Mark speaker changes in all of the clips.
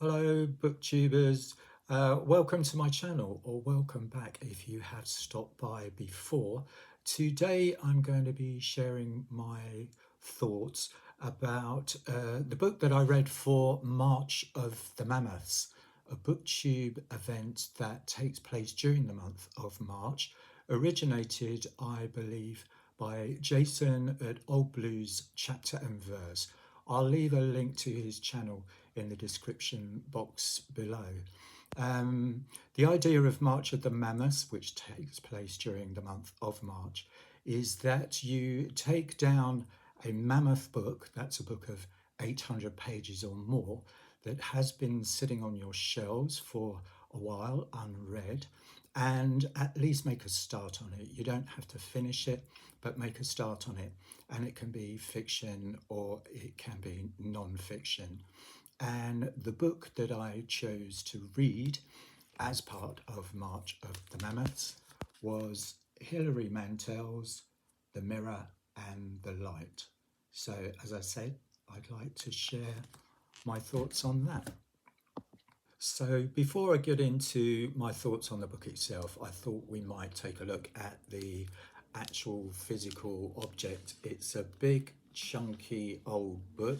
Speaker 1: Hello, booktubers. Welcome to my channel, or welcome back if you have stopped by before. Today I'm going to be sharing my thoughts about the book that I read for March of the Mammoths, a BookTube event that takes place during the month of March, originated, I believe, by Jason at Old Blues Chapter and Verse. I'll leave a link to his channel in the description box below. The idea of March of the Mammoths, which takes place during the month of March, is that you take down a mammoth book, that's a book of 800 pages or more, that has been sitting on your shelves for a while unread, and at least make a start on it. You don't have to finish it, but make a start on it. And it can be fiction or it can be non-fiction. And the book that I chose to read as part of March of the Mammoths was Hilary Mantel's The Mirror and the Light. So, as I said, I'd like to share my thoughts on that. So before I get into my thoughts on the book itself, I thought we might take a look at the actual physical object. It's a big, chunky old book.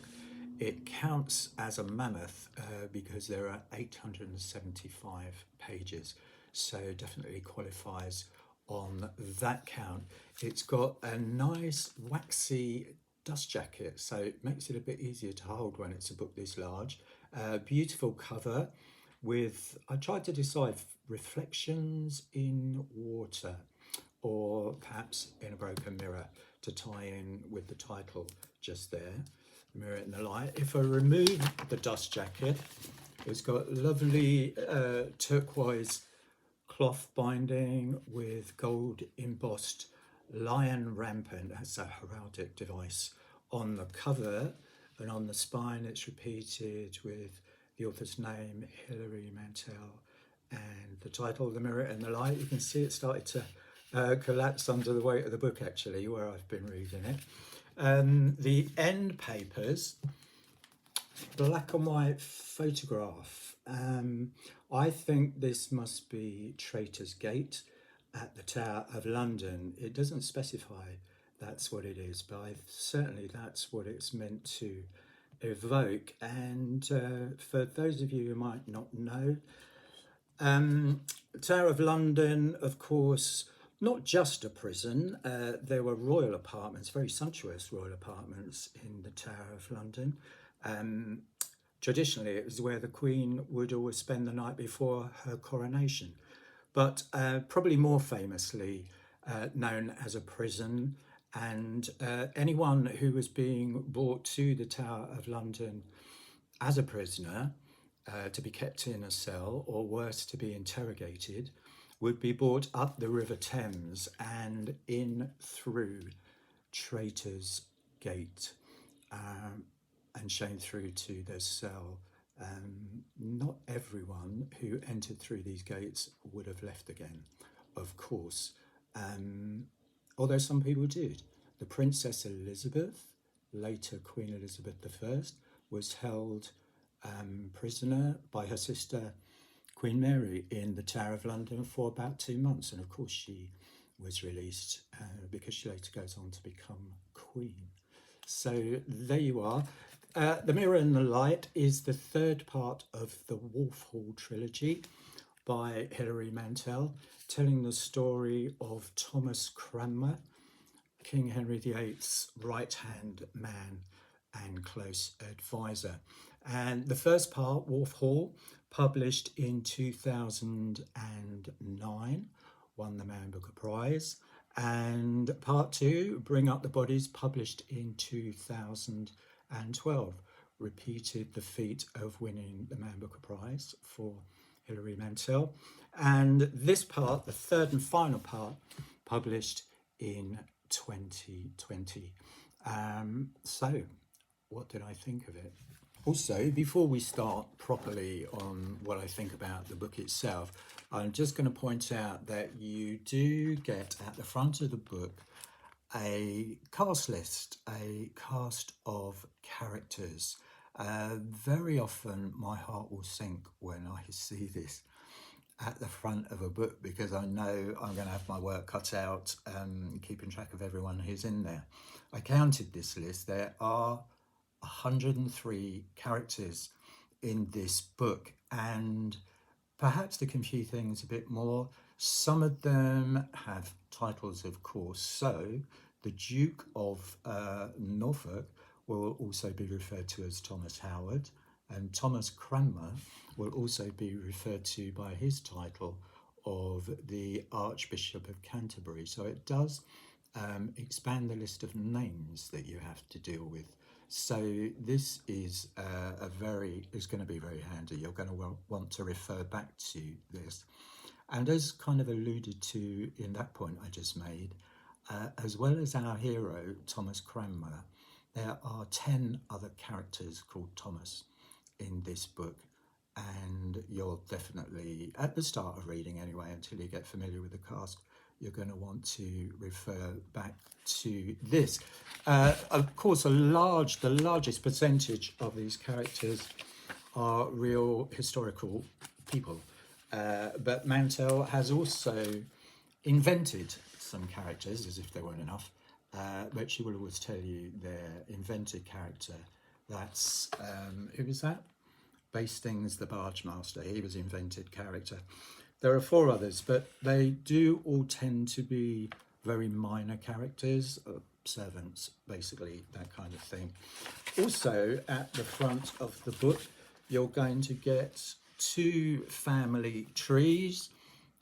Speaker 1: It counts as a mammoth because there are 875 pages, so definitely qualifies on that count. It's got a nice waxy dust jacket, so it makes it a bit easier to hold when it's a book this large. Beautiful cover with, I tried to decide, reflections in water or perhaps in a broken mirror to tie in with the title just there, The Mirror and the Light. If I remove the dust jacket, it's got lovely turquoise cloth binding with gold embossed lion rampant as a heraldic device on the cover, and on the spine it's repeated with the author's name, Hilary Mantel, and the title, The Mirror and the Light. You can see it started to collapse under the weight of the book, actually, where I've been reading it. The end papers, black and white photograph. I think this must be Traitor's Gate at the Tower of London. It doesn't specify that's what it is, but certainly that's what it's meant to evoke. And for those of you who might not know, Tower of London, of course, not just a prison. There were royal apartments, very sumptuous royal apartments in the Tower of London. Traditionally, it was where the Queen would always spend the night before her coronation, but probably more famously known as a prison. And anyone who was being brought to the Tower of London as a prisoner to be kept in a cell, or worse, to be interrogated, would be brought up the River Thames and in through Traitor's Gate and shown through to their cell. Not everyone who entered through these gates would have left again, of course, although some people did. The Princess Elizabeth, later Queen Elizabeth I, was held prisoner by her sister Queen Mary in the Tower of London for about 2 months, and of course she was released because she later goes on to become Queen. So there you are. The Mirror and the Light is the third part of the Wolf Hall trilogy by Hilary Mantel, telling the story of Thomas Cranmer, King Henry VIII's right-hand man and close advisor. And the first part, Wolf Hall, published in 2009, won the Man Booker Prize. And part two, Bring Up the Bodies, published in 2012, repeated the feat of winning the Man Booker Prize for Hilary Mantel. And this part, the third and final part, published in 2020. So what did I think of it? Also, before we start properly on what I think about the book itself, I'm just going to point out that you do get at the front of the book a cast list, a cast of characters. Very often my heart will sink when I see this at the front of a book, because I know I'm going to have my work cut out keeping track of everyone who's in there. I counted this list. There are 103 characters in this book, and perhaps to confuse things a bit more, some of them have titles, of course. So the Duke of Norfolk will also be referred to as Thomas Howard, and Thomas Cranmer will also be referred to by his title of the Archbishop of Canterbury. So it does expand the list of names that you have to deal with. So this is is going to be very handy. You're going to want to refer back to this. And as kind of alluded to in that point I just made, as well as our hero, Thomas Cranmer, there are 10 other characters called Thomas in this book. And you'll definitely, at the start of reading anyway, until you get familiar with the cast, you're going to want to refer back to this. Of course, the largest percentage of these characters are real historical people. But Mantel has also invented some characters, as if there weren't enough. But she will always tell you their invented character. That's, who was that? Bastings the Barge Master. He was invented character. There are 4 others, but they do all tend to be very minor characters, servants, basically, that kind of thing. Also, at the front of the book, you're going to get 2 family trees.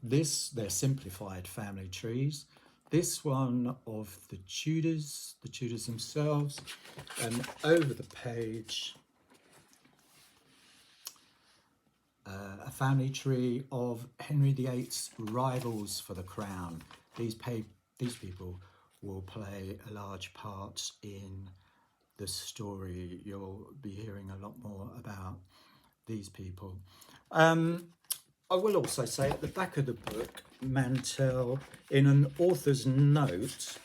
Speaker 1: They're simplified family trees. This one of the Tudors themselves, and over the page, a family tree of Henry VIII's rivals for the crown. These people will play a large part in the story. You'll be hearing a lot more about these people. I will also say at the back of the book, Mantel, in an author's note,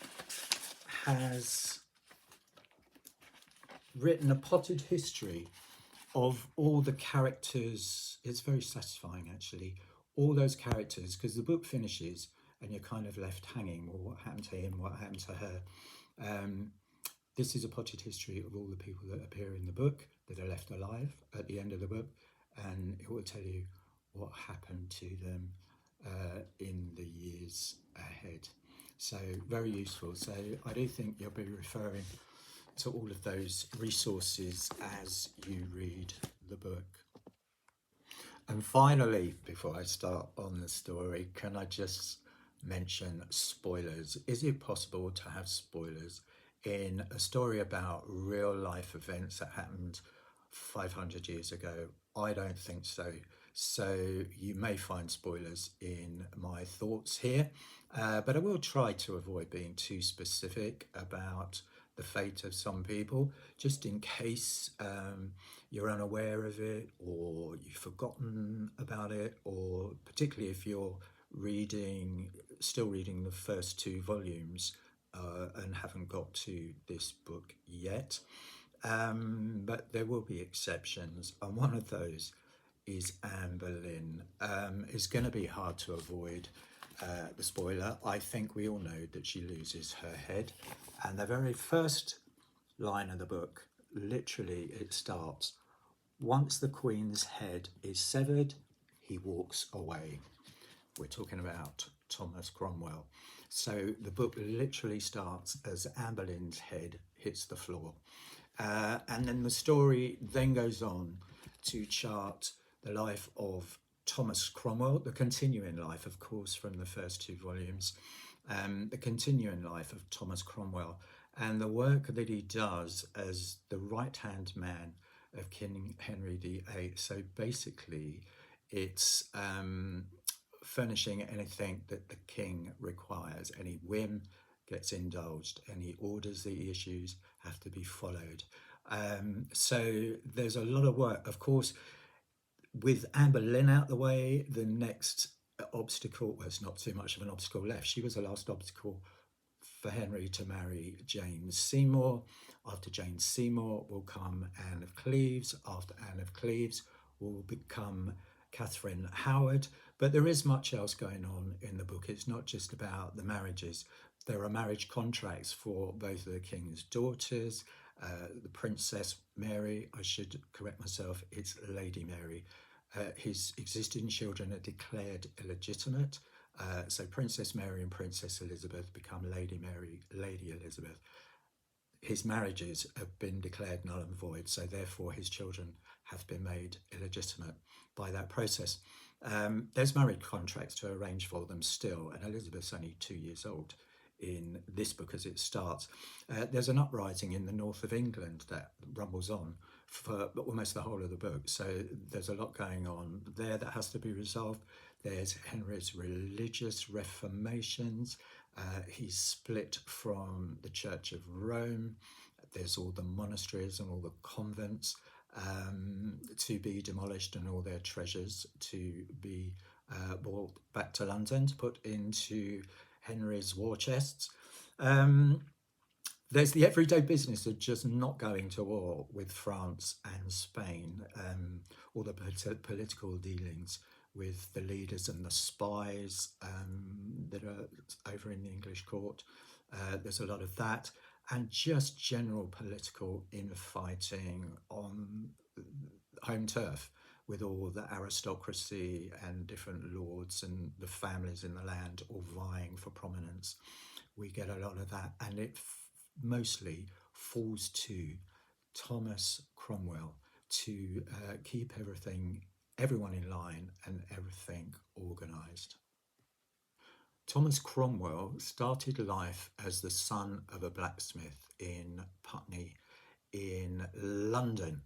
Speaker 1: has written a potted history of all the characters. It's very satisfying, actually, all those characters, because the book finishes and you're kind of left hanging. Well, what happened to him? What happened to her? This is a potted history of all the people that appear in the book that are left alive at the end of the book, and it will tell you what happened to them in the years ahead. So very useful. So I do think you'll be referring to all of those resources as you read the book. And finally, before I start on the story, can I just mention spoilers? Is it possible to have spoilers in a story about real life events that happened 500 years ago? I don't think so. So you may find spoilers in my thoughts here, but I will try to avoid being too specific about the fate of some people, just in case you're unaware of it, or you've forgotten about it, or particularly if you're still reading the first 2 volumes and haven't got to this book yet. But there will be exceptions, and one of those is Anne Boleyn. It's going to be hard to avoid the spoiler. I think we all know that she loses her head, and the very first line of the book, literally it starts, "Once the Queen's head is severed, he walks away." We're talking about Thomas Cromwell. So the book literally starts as Anne Boleyn's head hits the floor. And then the story then goes on to chart the life of Thomas Cromwell, the continuing life, of course, from the first 2 volumes, the continuing life of Thomas Cromwell, and the work that he does as the right-hand man of King Henry VIII. So basically, it's furnishing anything that the king requires. Any whim gets indulged, any orders that he issues have to be followed. So there's a lot of work. Of course, with Anne Boleyn out the way, the next obstacle, well, it's not too much of an obstacle left. She was the last obstacle for Henry to marry James Seymour. After Jane Seymour will come Anne of Cleves. After Anne of Cleves will become Catherine Howard. But there is much else going on in the book. It's not just about the marriages. There are marriage contracts for both of the king's daughters. The Princess Mary, I should correct myself, it's Lady Mary. His existing children are declared illegitimate. So Princess Mary and Princess Elizabeth become Lady Mary, Lady Elizabeth. His marriages have been declared null and void, so therefore his children have been made illegitimate by that process. There's marriage contracts to arrange for them still, and Elizabeth's only 2 years old in this book as it starts. There's an uprising in the north of England that rumbles on for almost the whole of the book, so there's a lot going on there that has to be resolved. There's Henry's religious reformations. He's split from the Church of Rome. There's all the monasteries and all the convents to be demolished, and all their treasures to be brought back to London to put into Henry's war chests. There's the everyday business of just not going to war with France and Spain, all the political dealings with the leaders and the spies that are over in the English court. There's a lot of that, and just general political infighting on home turf with all the aristocracy and different lords and the families in the land all vying for prominence. We get a lot of that, and it mostly falls to Thomas Cromwell to keep everyone in line and everything organised. Thomas Cromwell started life as the son of a blacksmith in Putney in London,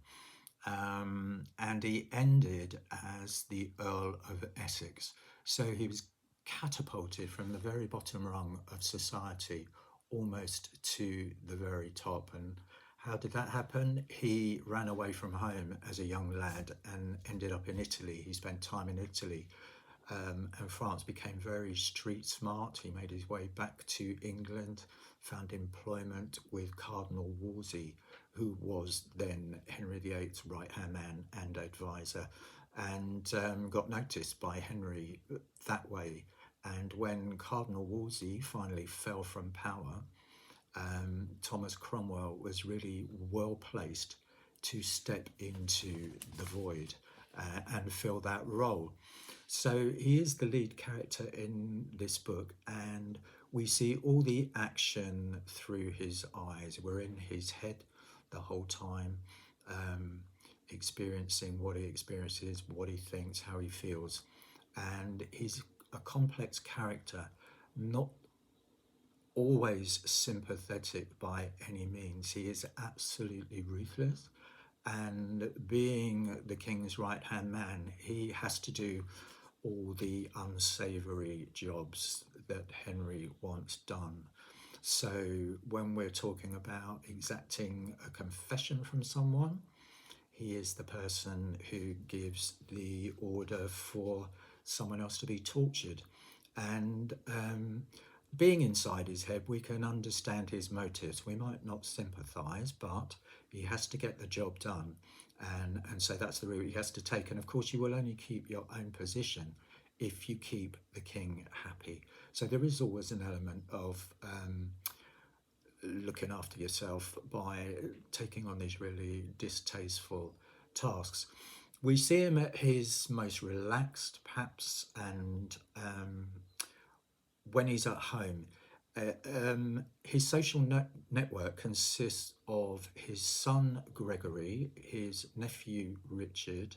Speaker 1: and he ended as the Earl of Essex. So he was catapulted from the very bottom rung of society almost to the very top. And how did that happen? He ran away from home as a young lad and ended up in Italy. He spent time in Italy and France, became very street smart. He made his way back to England, found employment with Cardinal Wolsey, who was then Henry VIII's right-hand man and advisor, and got noticed by Henry that way. And when Cardinal Wolsey finally fell from power, Thomas Cromwell was really well placed to step into the void and fill that role. So he is the lead character in this book, and we see all the action through his eyes. We're in his head the whole time, experiencing what he experiences, what he thinks, how he feels. And he's a complex character, not always sympathetic by any means. He is absolutely ruthless, and being the king's right-hand man, he has to do all the unsavoury jobs that Henry wants done. So when we're talking about exacting a confession from someone, he is the person who gives the order for someone else to be tortured. And being inside his head, we can understand his motives. We might not sympathise, but he has to get the job done. And so that's the route he has to take. And of course, you will only keep your own position if you keep the king happy. So there is always an element of looking after yourself by taking on these really distasteful tasks. We see him at his most relaxed, perhaps, and when he's at home. His social network consists of his son Gregory, his nephew Richard,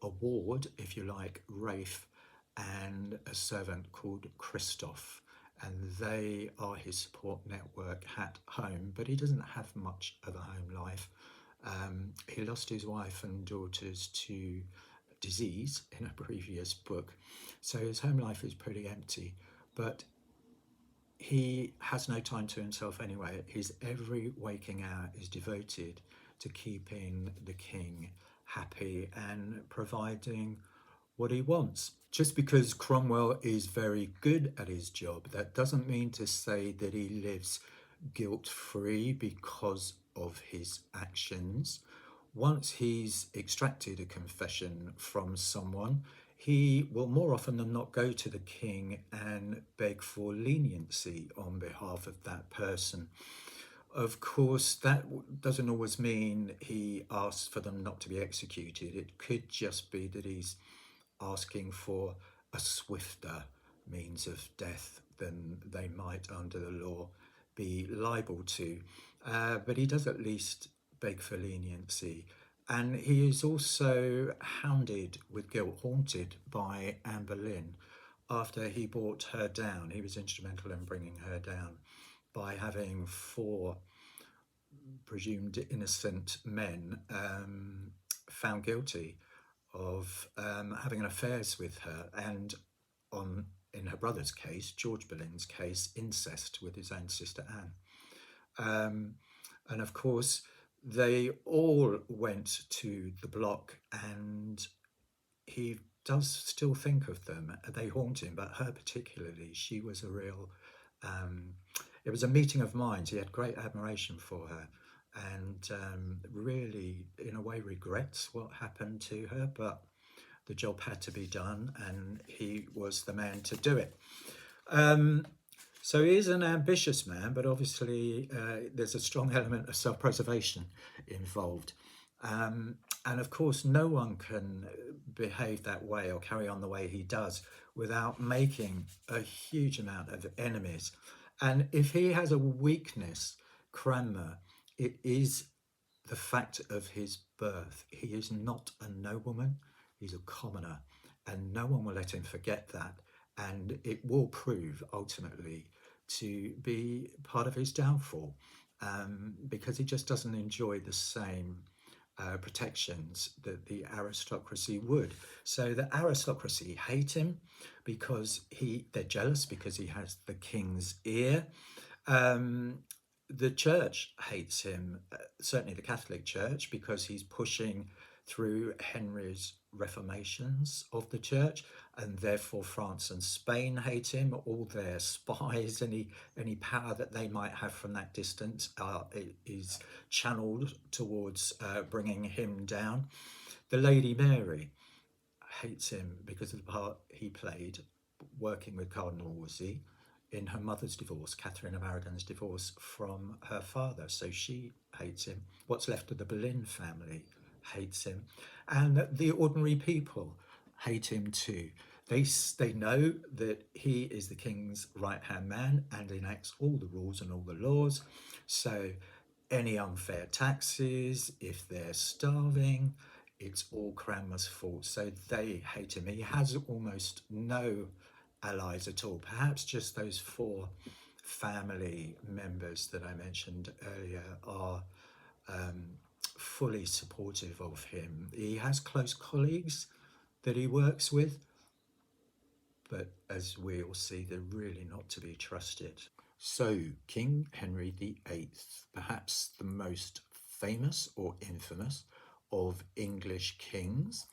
Speaker 1: a ward, if you like, Rafe, and a servant called Christoph. And they are his support network at home, but he doesn't have much of a home life. He lost his wife and daughters to disease in a previous book, so his home life is pretty empty. But he has no time to himself anyway. His every waking hour is devoted to keeping the king happy and providing what he wants. Just because Cromwell is very good at his job, that doesn't mean to say that he lives guilt-free because of his actions. Once he's extracted a confession from someone, he will more often than not go to the king and beg for leniency on behalf of that person. Of course, that doesn't always mean he asks for them not to be executed. It could just be that he's asking for a swifter means of death than they might, under the law, be liable to. But he does at least beg for leniency. And he is also hounded with guilt, haunted by Anne Boleyn after he brought her down. He was instrumental in bringing her down by having four presumed innocent men found guilty of having affairs with her, and in her brother's case, George Boleyn's case, incest with his own sister Anne. And of course, they all went to the block, and he does still think of them. They haunt him, but her particularly. She was a real. It was a meeting of minds. He had great admiration for her, and really, in a way, regrets what happened to her. But the job had to be done, and he was the man to do it. So he is an ambitious man, but obviously there's a strong element of self-preservation involved. And of course, no one can behave that way or carry on the way he does without making a huge amount of enemies. And if he has a weakness, Cranmer, it is the fact of his birth. He is not a nobleman, he's a commoner, and no one will let him forget that. And it will prove ultimately to be part of his downfall, because he just doesn't enjoy the same protections that the aristocracy would. So the aristocracy hate him because they're jealous because he has the king's ear. The church hates him, certainly the Catholic Church, because he's pushing through Henry's reformations of the church, and therefore France and Spain hate him. All their spies, any power that they might have from that distance is channeled towards bringing him down. The Lady Mary hates him because of the part he played working with Cardinal Wolsey in her mother's divorce, Catherine of Aragon's divorce from her father. So she hates him. What's left of the Boleyn family hates him. And the ordinary people hate him too. They know that he is the king's right-hand man and enacts all the rules and all the laws. So any unfair taxes, if they're starving, it's all Cranmer's fault. So they hate him. He has almost no allies at all, perhaps just those four family members that I mentioned earlier are fully supportive of him. He has close colleagues that he works with, but as we all see, they're really not to be trusted. So King Henry VIII, perhaps the most famous or infamous of English kings,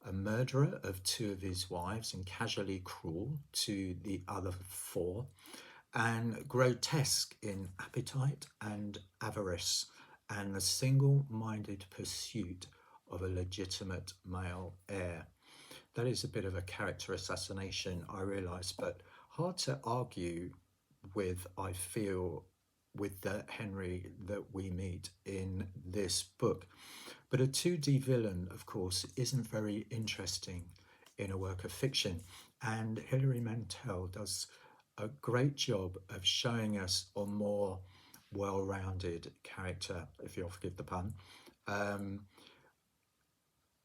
Speaker 1: a murderer of two of his wives and casually cruel to the other four, and grotesque in appetite and avarice and the single-minded pursuit of a legitimate male heir. That is a bit of a character assassination, I realise, but hard to argue with, I feel, with the Henry that we meet in this book. But a 2D villain, of course, isn't very interesting in a work of fiction. And Hilary Mantel does a great job of showing us a more well-rounded character, if you'll forgive the pun.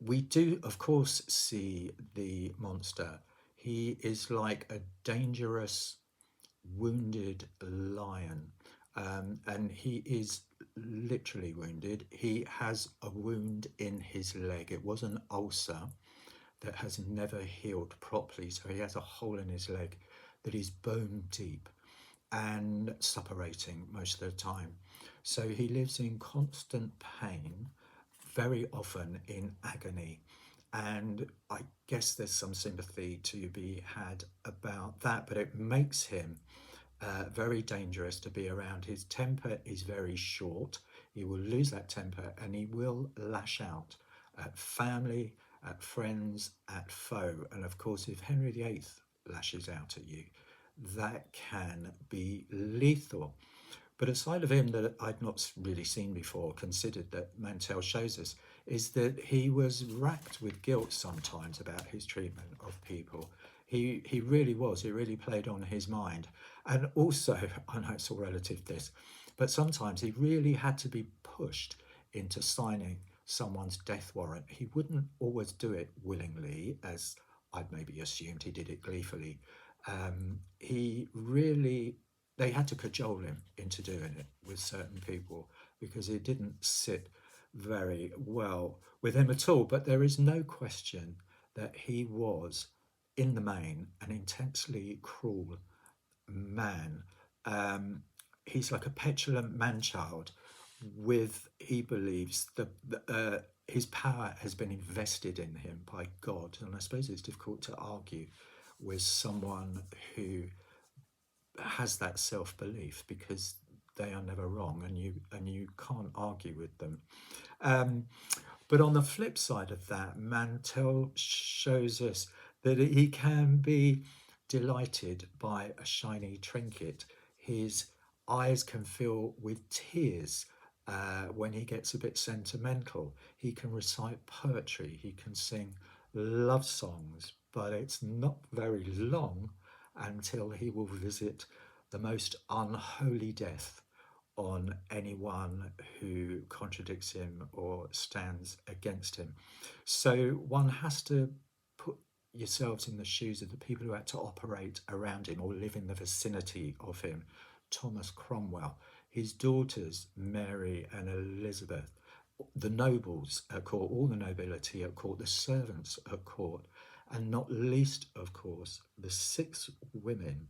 Speaker 1: We do, of course, see the monster. He is like a dangerous, wounded lion. And he is literally wounded. He has a wound in his leg. It was an ulcer that has never healed properly. So he has a hole in his leg that is bone deep and suppurating most of the time. So he lives in constant pain, very often in agony. And I guess there's some sympathy to be had about that, but it makes him very dangerous to be around. His temper is very short. He will lose that temper and he will lash out at family, at friends, at foe. And of course, if Henry VIII lashes out at you, that can be lethal. But a side of him that I'd not really seen before, considered that Mantel shows us, is that he was racked with guilt sometimes about his treatment of people. He really was. He really played on his mind. And also, I know it's all relative this, but sometimes he really had to be pushed into signing someone's death warrant. He wouldn't always do it willingly, as I'd maybe assumed he did it gleefully. He really, they had to cajole him into doing it with certain people because it didn't sit very well with him at all. But there is no question that he was, in the main, an intensely cruel man. Um, he's like a petulant man-child with, he believes, his power has been invested in him by God. And I suppose it's difficult to argue with someone who has that self-belief because they are never wrong, and you can't argue with them. Um, but on the flip side of that, Mantel shows us that he can be delighted by a shiny trinket. His eyes can fill with tears when he gets a bit sentimental. He can recite poetry, he can sing love songs, but it's not very long until he will visit the most unholy death on anyone who contradicts him or stands against him. So one has to put yourselves in the shoes of the people who had to operate around him or live in the vicinity of him. Thomas Cromwell, his daughters Mary and Elizabeth, the nobles at court, all the nobility at court, the servants at court, and not least, of course, the 6 women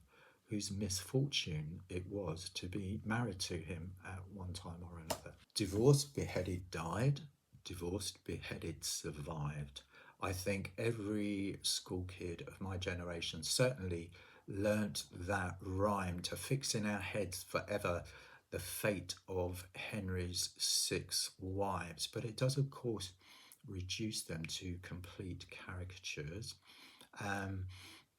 Speaker 1: whose misfortune it was to be married to him at one time or another. Divorced, beheaded, died. Divorced, beheaded, survived. I think every school kid of my generation certainly learnt that rhyme to fix in our heads forever the fate of Henry's 6 wives. But it does, of course, reduce them to complete caricatures.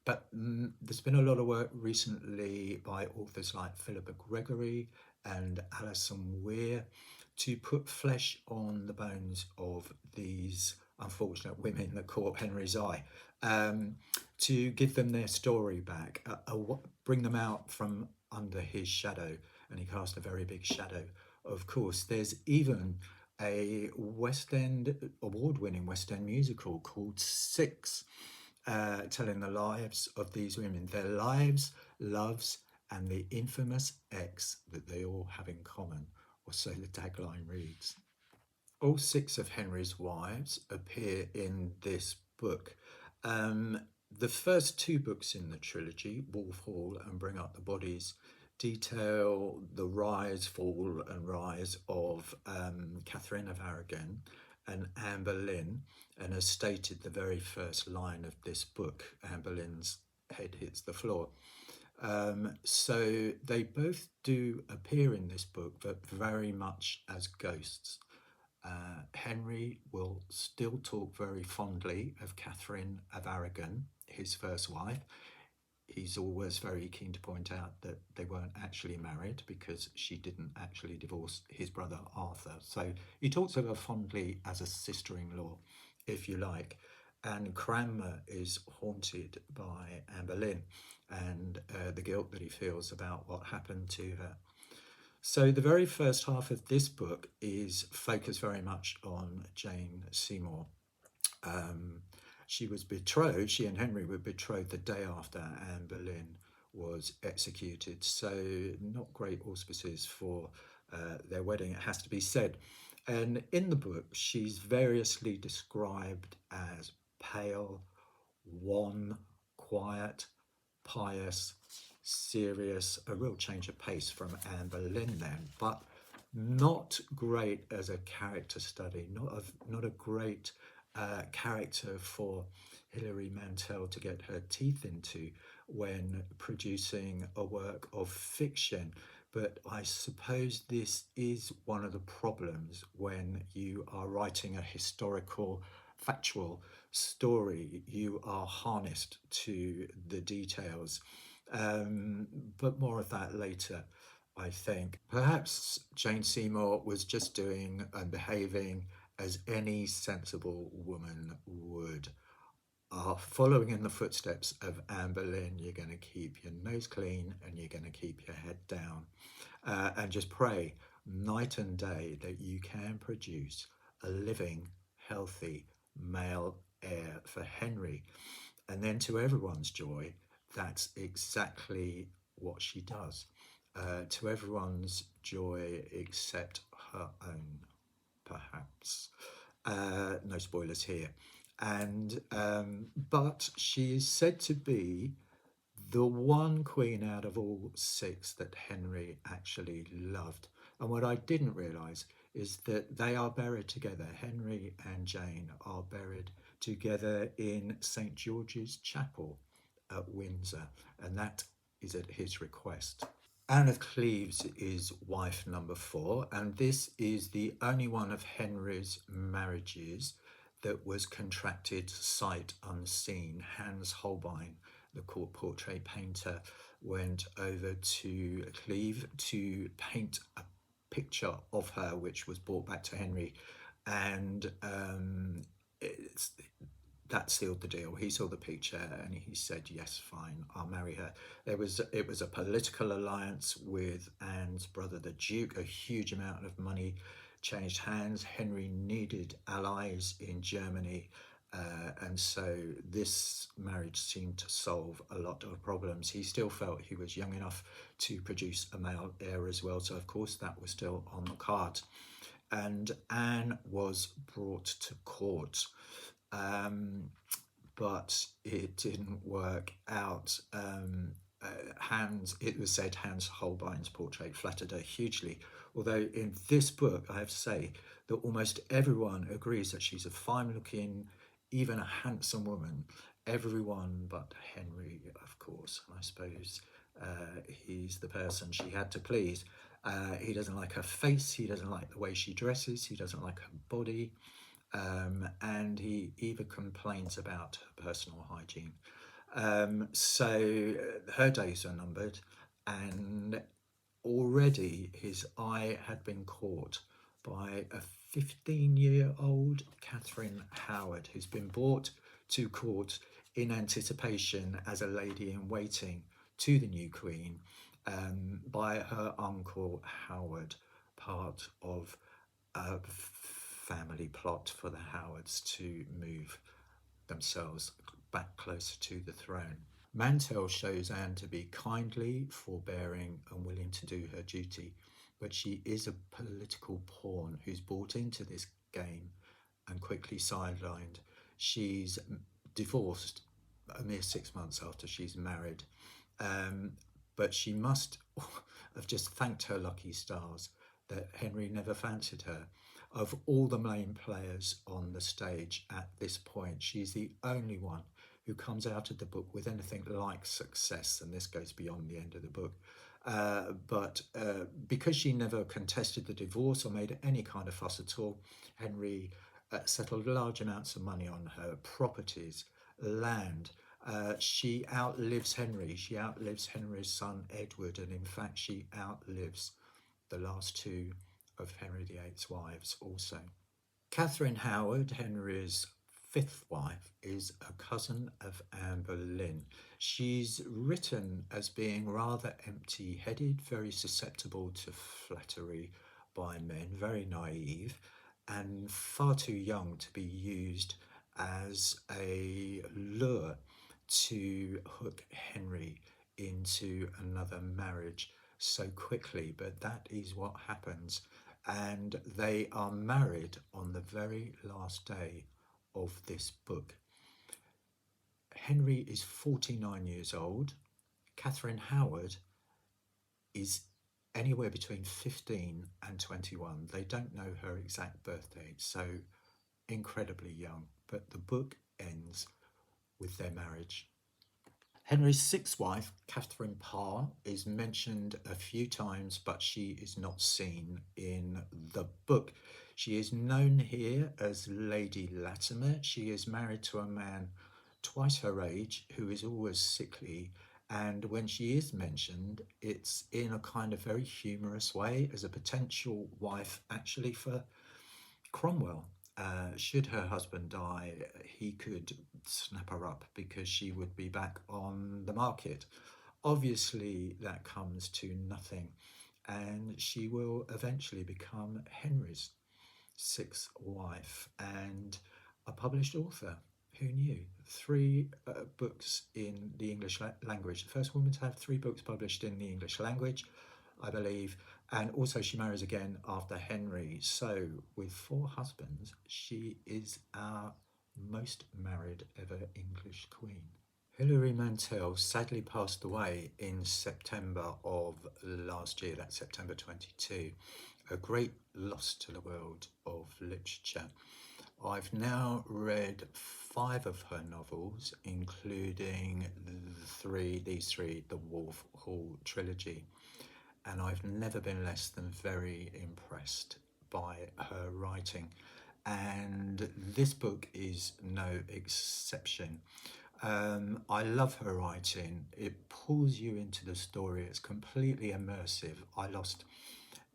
Speaker 1: But there's been a lot of work recently by authors like Philippa Gregory and Alison Weir to put flesh on the bones of these unfortunate women that caught Henry's eye, to give them their story back, bring them out from under his shadow. And he cast a very big shadow, of course. There's even a West End, award-winning West End musical called Six, telling the lives of these women, their lives, loves, and the infamous X that they all have in common, or so the tagline reads. All 6 of Henry's wives appear in this book. The first 2 books in the trilogy, Wolf Hall and Bring Up the Bodies, detail the rise, fall and rise of Catherine of Aragon and Anne Boleyn, and as stated the very first line of this book, Anne Boleyn's head hits the floor. So they both do appear in this book, but very much as ghosts. Henry will still talk very fondly of Catherine of Aragon, his first wife. He's always very keen to point out that they weren't actually married because she didn't actually divorce his brother Arthur. So he talks of her fondly as a sister-in-law, if you like. And Cranmer is haunted by Anne Boleyn and the guilt that he feels about what happened to her. So the very first half of this book is focused very much on Jane Seymour. She was betrothed, she and Henry were betrothed the day after Anne Boleyn was executed. So not great auspices for their wedding, it has to be said. And in the book, she's variously described as pale, wan, quiet, pious, serious, a real change of pace from Anne Boleyn then, but not great as a character study, not a great character for Hilary Mantel to get her teeth into when producing a work of fiction, But I suppose this is one of the problems when you are writing a historical, factual story. You are harnessed to the details. Um, but more of that later, I think. Perhaps Jane Seymour was just doing and behaving as any sensible woman would. Following in the footsteps of Anne Boleyn, you're going to keep your nose clean and you're going to keep your head down, and just pray night and day that you can produce a living, healthy male heir for Henry. And then, to everyone's joy, that's exactly what she does. To everyone's joy except her own, perhaps. No spoilers here. And but she is said to be the one queen out of all six that Henry actually loved. And what I didn't realise is that they are buried together. Henry and Jane are buried together in St George's Chapel at Windsor, and that is at his request. Anne of Cleves is wife number 4, and this is the only one of Henry's marriages that was contracted sight unseen. Hans Holbein, the court portrait painter, went over to Cleves to paint a picture of her, which was brought back to Henry, and it's that sealed the deal. He saw the picture and he said, yes, fine, I'll marry her. It was a political alliance with Anne's brother, the Duke. A huge amount of money changed hands. Henry needed allies in Germany. And so this marriage seemed to solve a lot of problems. He still felt he was young enough to produce a male heir as well. So, of course, that was still on the card. And Anne was brought to court. But it didn't work out. It was said Hans Holbein's portrait flattered her hugely, although in this book I have to say that almost everyone agrees that she's a fine looking, even a handsome woman. Everyone but Henry, of course. And I suppose he's the person she had to please. He doesn't like her face, he doesn't like the way she dresses, he doesn't like her body. And he even complains about her personal hygiene. So her days are numbered, and already his eye had been caught by a 15-year-old Catherine Howard, who's been brought to court in anticipation as a lady in waiting to the new queen by her uncle Howard, part of a family plot for the Howards to move themselves back closer to the throne. Mantel shows Anne to be kindly, forbearing, and willing to do her duty, but she is a political pawn who's bought into this game and quickly sidelined. She's divorced a mere 6 months after she's married, but she must have just thanked her lucky stars that Henry never fancied her. Of all the main players on the stage at this point, she's the only one who comes out of the book with anything like success, and this goes beyond the end of the book. But because she never contested the divorce or made any kind of fuss at all, Henry settled large amounts of money on her properties, land. She outlives Henry. She outlives Henry's son Edward, and in fact she outlives the last two of Henry VIII's wives also. Catherine Howard, Henry's fifth wife, is a cousin of Anne Boleyn. She's written as being rather empty-headed, very susceptible to flattery by men, very naive, and far too young to be used as a lure to hook Henry into another marriage so quickly. But that is what happens, and they are married on the very last day of this book. Henry is 49 years old. Catherine Howard is anywhere between 15 and 21. They don't know her exact birth date, so incredibly young. But the book ends with their marriage. Henry's sixth wife, Catherine Parr, is mentioned a few times, but she is not seen in the book. She is known here as Lady Latimer. She is married to a man twice her age who is always sickly. And when she is mentioned, it's in a kind of very humorous way as a potential wife, actually, for Cromwell. Should her husband die, he could snap her up because she would be back on the market. Obviously, that comes to nothing, and she will eventually become Henry's sixth wife and a published author. Who knew? Three books in the English language. The first woman to have three books published in the English language, I believe. And also, she marries again after Henry. So, with four husbands, she is our most married ever English queen. Hilary Mantel sadly passed away in September of last year, that's September 22. A great loss to the world of literature. I've now read 5 of her novels, including these three, the Wolf Hall trilogy, and I've never been less than very impressed by her writing. And this book is no exception. I love her writing. It pulls you into the story. It's completely immersive. I lost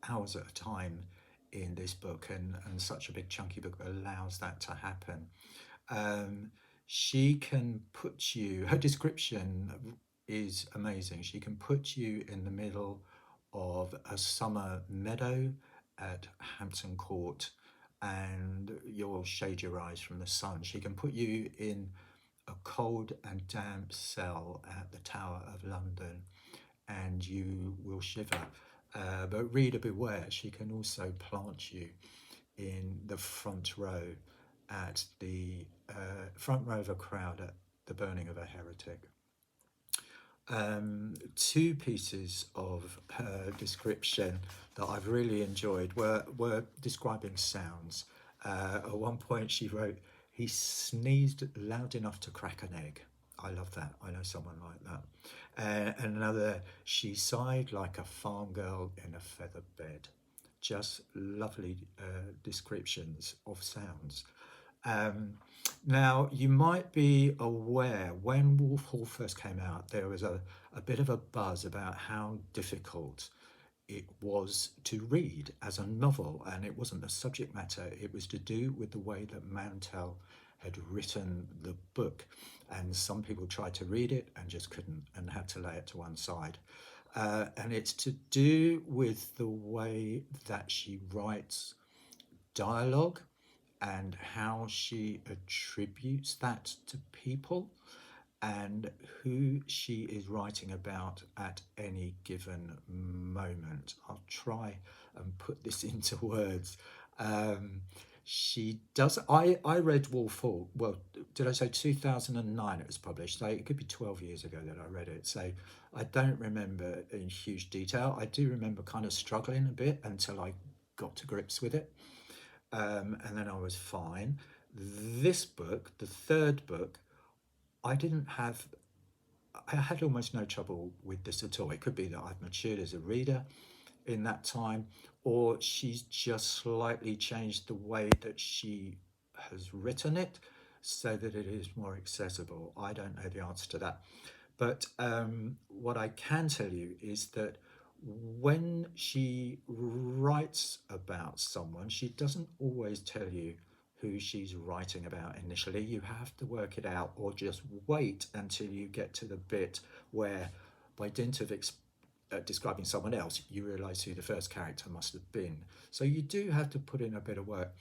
Speaker 1: hours at a time in this book, and such a big chunky book allows that to happen. She can put you, her description is amazing. She can put you in the middle of a summer meadow at Hampton Court and you'll shade your eyes from the sun. She can put you in a cold and damp cell at the Tower of London and you will shiver. But reader beware, she can also plant you in the front row at the front row of a crowd at the burning of a heretic. Two pieces of her description that I've really enjoyed were describing sounds. At one point she wrote, "He sneezed loud enough to crack an egg." I love that. I know someone like that. And another, "She sighed like a farm girl in a feather bed." Just lovely descriptions of sounds. Now, you might be aware when Wolf Hall first came out, there was a bit of a buzz about how difficult it was to read as a novel, and it wasn't the subject matter, it was to do with the way that Mantel had written the book. And some people tried to read it and just couldn't and had to lay it to one side. And it's to do with the way that she writes dialogue and how she attributes that to people and who she is writing about at any given moment. I'll try and put this into words. She does. I read Wolf Hall. Well, did I say 2009 it was published? So it could be 12 years ago that I read it. So I don't remember in huge detail. I do remember kind of struggling a bit until I got to grips with it. And then I was fine. This book, the third book, I had almost no trouble with this at all. It could be that I've matured as a reader in that time, or she's just slightly changed the way that she has written it so that it is more accessible. I don't know the answer to that. But what I can tell you is that when she writes about someone, she doesn't always tell you who she's writing about initially. You have to work it out or just wait until you get to the bit where, by dint of describing someone else, you realise who the first character must have been. So you do have to put in a bit of work.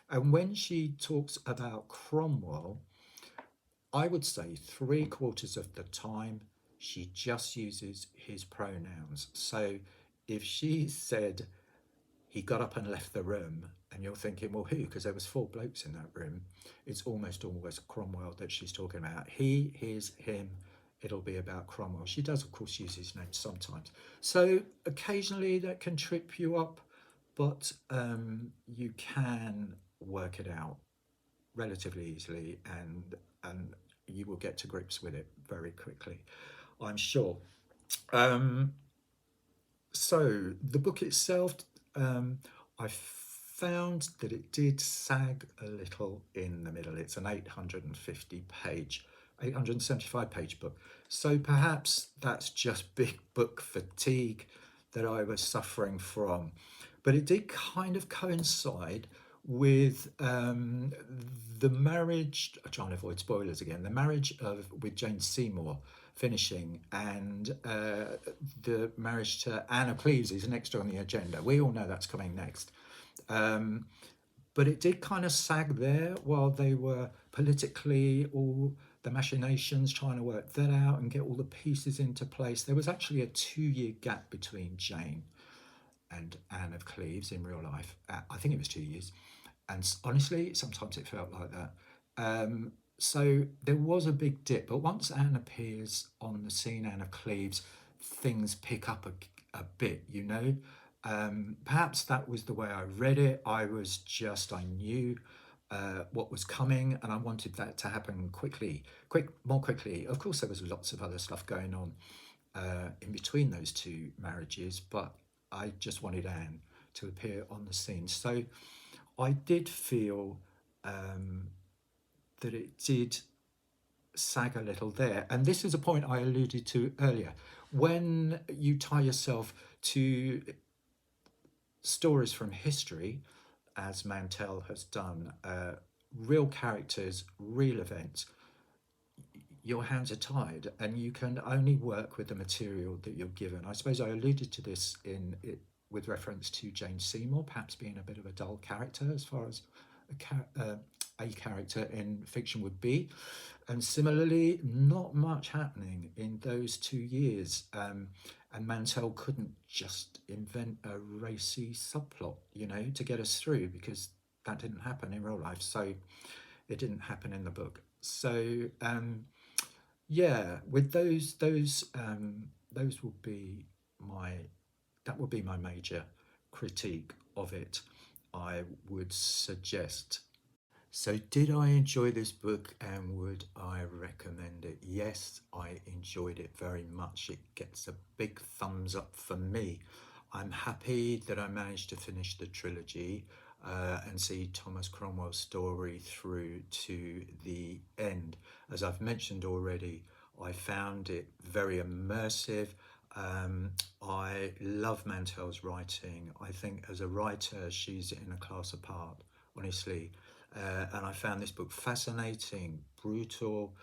Speaker 1: And when she talks about Cromwell, I would say 3/4 of the time she just uses his pronouns. So if she said he got up and left the room, and you're thinking, well, who? Because there was 4 blokes in that room. It's almost always Cromwell that she's talking about. He, his, him. It'll be about Cromwell. She does, of course, use his name sometimes. So occasionally that can trip you up, but you can work it out relatively easily and you will get to grips with it very quickly, I'm sure. Um, so the book itself, I found that it did sag a little in the middle. It's an 875 page book. So perhaps that's just big book fatigue that I was suffering from. But it did kind of coincide with the marriage, I'm trying to avoid spoilers again, the marriage of with Jane Seymour finishing, and the marriage to Anne of Cleves is next on the agenda. We all know that's coming next. But it did kind of sag there while they were politically all the machinations trying to work that out and get all the pieces into place. There was actually a 2 year gap between Jane and Anne of Cleves in real life. I think it was 2 years. And honestly, sometimes it felt like that. So there was a big dip, but once Anne appears on the scene, Anne of Cleves, things pick up a bit, you know. Perhaps that was the way I read it. I knew what was coming, and I wanted that to happen more quickly. Of course, there was lots of other stuff going on in between those two marriages, but I just wanted Anne to appear on the scene. So I did feel that it did sag a little there. And this is a point I alluded to earlier. When you tie yourself to stories from history, as Mantel has done, real characters, real events, your hands are tied and you can only work with the material that you're given. I suppose I alluded to this with reference to Jane Seymour perhaps being a bit of a dull character as far as a character in fiction would be. And similarly, not much happening in those 2 years. And Mantel couldn't just invent a racy subplot, to get us through, because that didn't happen in real life. So it didn't happen in the book. So yeah, with those will be my major critique of it, I would suggest. So did I enjoy this book and would I recommend it? Yes, I enjoyed it very much. It gets a big thumbs up for me. I'm happy that I managed to finish the trilogy and see Thomas Cromwell's story through to the end. As I've mentioned already, I found it very immersive. I love Mantel's writing. I think as a writer, she's in a class apart, honestly. And I found this book fascinating, brutal,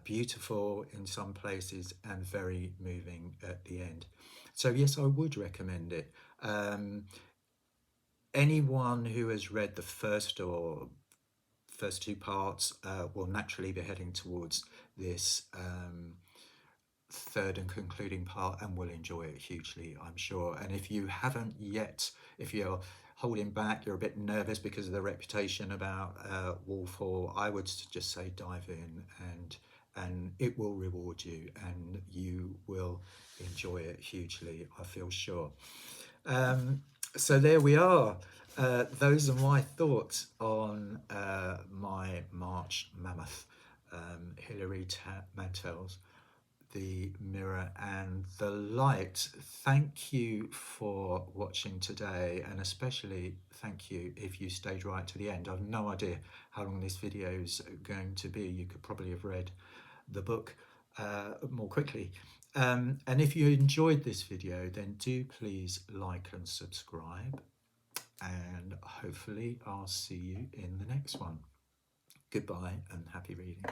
Speaker 1: beautiful in some places, and very moving at the end. So yes, I would recommend it. Anyone who has read the first two parts will naturally be heading towards this third and concluding part and will enjoy it hugely, I'm sure. And if you haven't yet, if you're holding back, you're a bit nervous because of the reputation about Wolfhall, I would just say dive in, and it will reward you and you will enjoy it hugely, I feel sure. So there we are. Those are my thoughts on my March Mammoth, Hilary Mantel's The Mirror and the Light. Thank you for watching today, and especially thank you if you stayed right to the end. I've no idea how long this video is going to be. You could probably have read the book more quickly. And if you enjoyed this video, then do please like and subscribe, and hopefully I'll see you in the next one. Goodbye and happy reading.